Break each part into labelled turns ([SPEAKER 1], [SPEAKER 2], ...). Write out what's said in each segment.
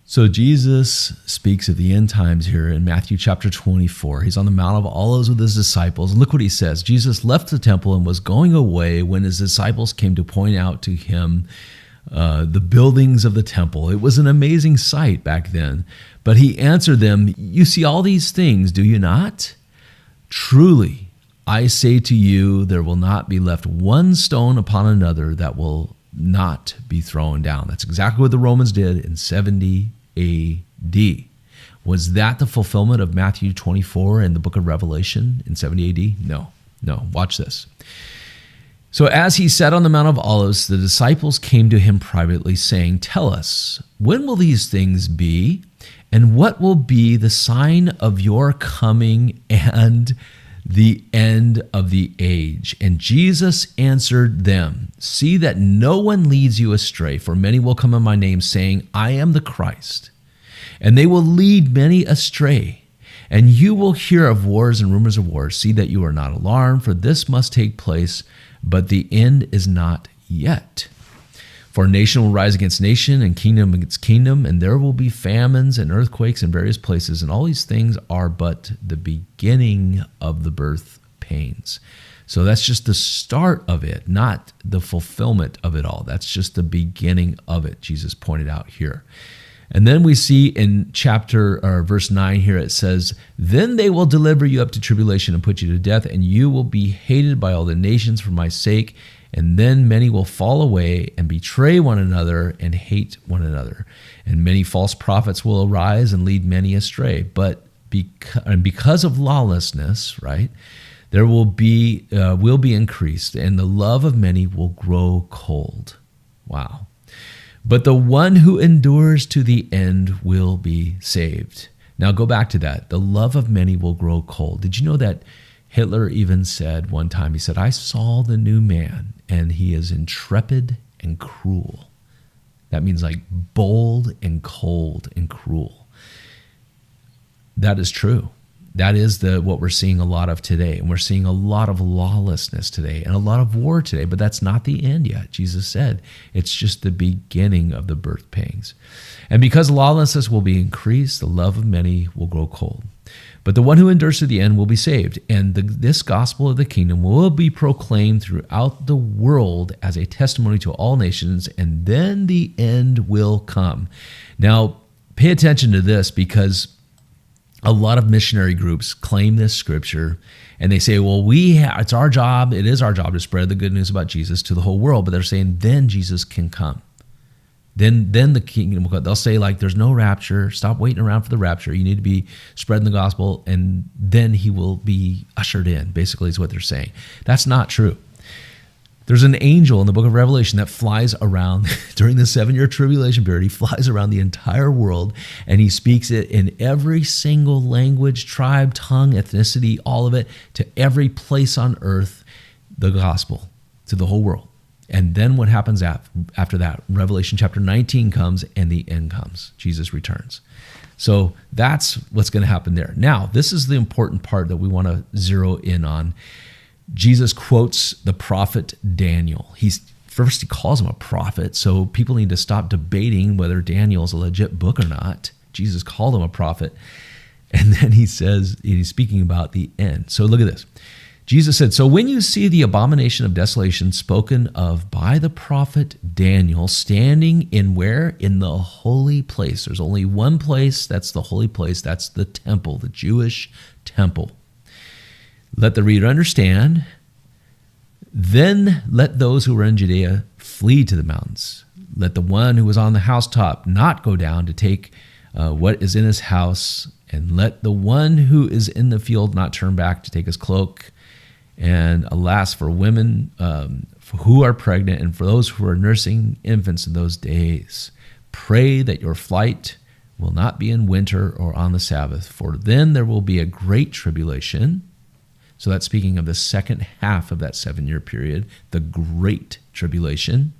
[SPEAKER 1] So Jesus speaks of the end times here in Matthew chapter 24. He's on the Mount of Olives with his disciples. And look what he says. Jesus left the temple and was going away when his disciples came to point out to him the buildings of the temple. It was an amazing sight back then. But he answered them, "You see all these things, do you not? Truly, I say to you, there will not be left one stone upon another that will not be thrown down." That's exactly what the Romans did in 70 AD. Was that the fulfillment of Matthew 24 and the book of Revelation in 70 AD? No. Watch this. So as he sat on the Mount of Olives, the disciples came to him privately, saying, "Tell us, when will these things be? And what will be the sign of your coming and the end of the age?" And Jesus answered them, "See that no one leads you astray, for many will come in my name, saying, 'I am the Christ.' And they will lead many astray. And you will hear of wars and rumors of wars. See that you are not alarmed, for this must take place, but the end is not yet. For nation will rise against nation and kingdom against kingdom, and there will be famines and earthquakes in various places, and all these things are but the beginning of the birth pains." So that's just the start of it, not the fulfillment of it all. That's just the beginning of it, Jesus pointed out here. And then we see in verse 9 here, it says, "Then they will deliver you up to tribulation and put you to death, and you will be hated by all the nations for my sake. And then many will fall away and betray one another and hate one another. And many false prophets will arise and lead many astray. But because of lawlessness, right, there will be increased, and the love of many will grow cold." Wow. "But the one who endures to the end will be saved." Now go back to that. The love of many will grow cold. Did you know that Hitler even said one time, he said, "I saw the new man, and he is intrepid and cruel." That means like bold and cold and cruel. That is true. That is what we're seeing a lot of today. And we're seeing a lot of lawlessness today and a lot of war today, but that's not the end yet. Jesus said it's just the beginning of the birth pangs. "And because lawlessness will be increased, the love of many will grow cold. But the one who endures to the end will be saved. And this gospel of the kingdom will be proclaimed throughout the world as a testimony to all nations, and then the end will come." Now, pay attention to this, because a lot of missionary groups claim this scripture, and they say, well, it is our job to spread the good news about Jesus to the whole world, but they're saying then Jesus can come. Then the kingdom will come. They'll say, like, there's no rapture. Stop waiting around for the rapture. You need to be spreading the gospel, and then he will be ushered in, basically is what they're saying. That's not true. There's an angel in the book of Revelation that flies around during the 7-year tribulation period. He flies around the entire world, and he speaks it in every single language, tribe, tongue, ethnicity, all of it, to every place on earth, the gospel to the whole world. And then what happens after that? Revelation chapter 19 comes, and the end comes. Jesus returns. So that's what's going to happen there. Now, this is the important part that we want to zero in on. Jesus quotes the prophet Daniel. First, he calls him a prophet, so people need to stop debating whether Daniel is a legit book or not. Jesus called him a prophet. And then he says, he's speaking about the end. So look at this. Jesus said, "So when you see the abomination of desolation spoken of by the prophet Daniel standing in where? In the holy place." There's only one place, that's the holy place. That's the temple, the Jewish temple. "Let the reader understand. Then let those who are in Judea flee to the mountains. Let the one who is on the housetop not go down to take what is in his house. And let the one who is in the field not turn back to take his cloak. And alas, for women who are pregnant and for those who are nursing infants in those days, pray that your flight will not be in winter or on the Sabbath, for then there will be a great tribulation." So that's speaking of the second half of that 7-year period, the great tribulation,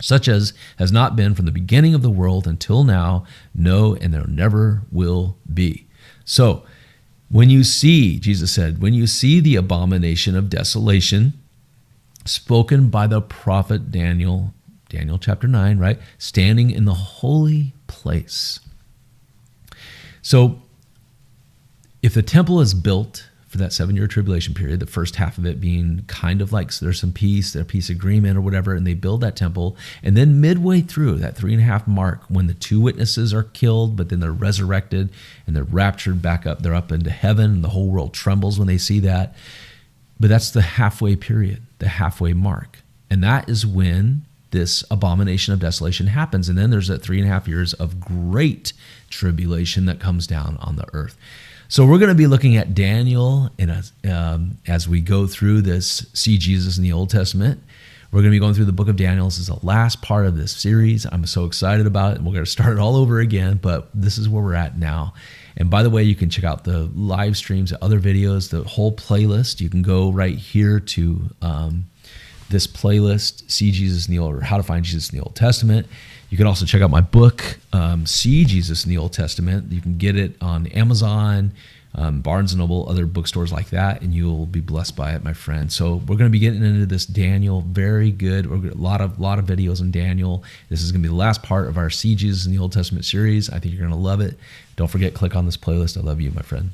[SPEAKER 1] "such as has not been from the beginning of the world until now, no, and there never will be." So when you see, Jesus said, when you see the abomination of desolation spoken by the prophet Daniel chapter 9, right, standing in the holy place. So if the temple is built for that 7-year tribulation period, the first half of it being kind of like, so there's some peace, there's a peace agreement or whatever, and they build that temple. And then midway through that 3.5 mark, when the 2 witnesses are killed, but then they're resurrected and they're raptured back up, they're up into heaven, and the whole world trembles when they see that. But that's the halfway period, the halfway mark. And that is when this abomination of desolation happens. And then there's that 3.5 years of great tribulation that comes down on the earth. So we're going to be looking at Daniel as we go through this, see Jesus in the Old Testament. We're going to be going through the book of Daniel. This is the last part of this series. I'm so excited about it, and we're going to start it all over again, but this is where we're at now. And by the way, you can check out the live streams, other videos, the whole playlist. You can go right here to this playlist, See Jesus in the Old, or How to Find Jesus in the Old Testament. You can also check out my book, See Jesus in the Old Testament. You can get it on Amazon, Barnes & Noble, other bookstores like that, and you'll be blessed by it, my friend. So we're going to be getting into this Daniel, very good. We're a lot of videos on Daniel. This is going to be the last part of our See Jesus in the Old Testament series. I think you're going to love it. Don't forget, click on this playlist. I love you, my friend.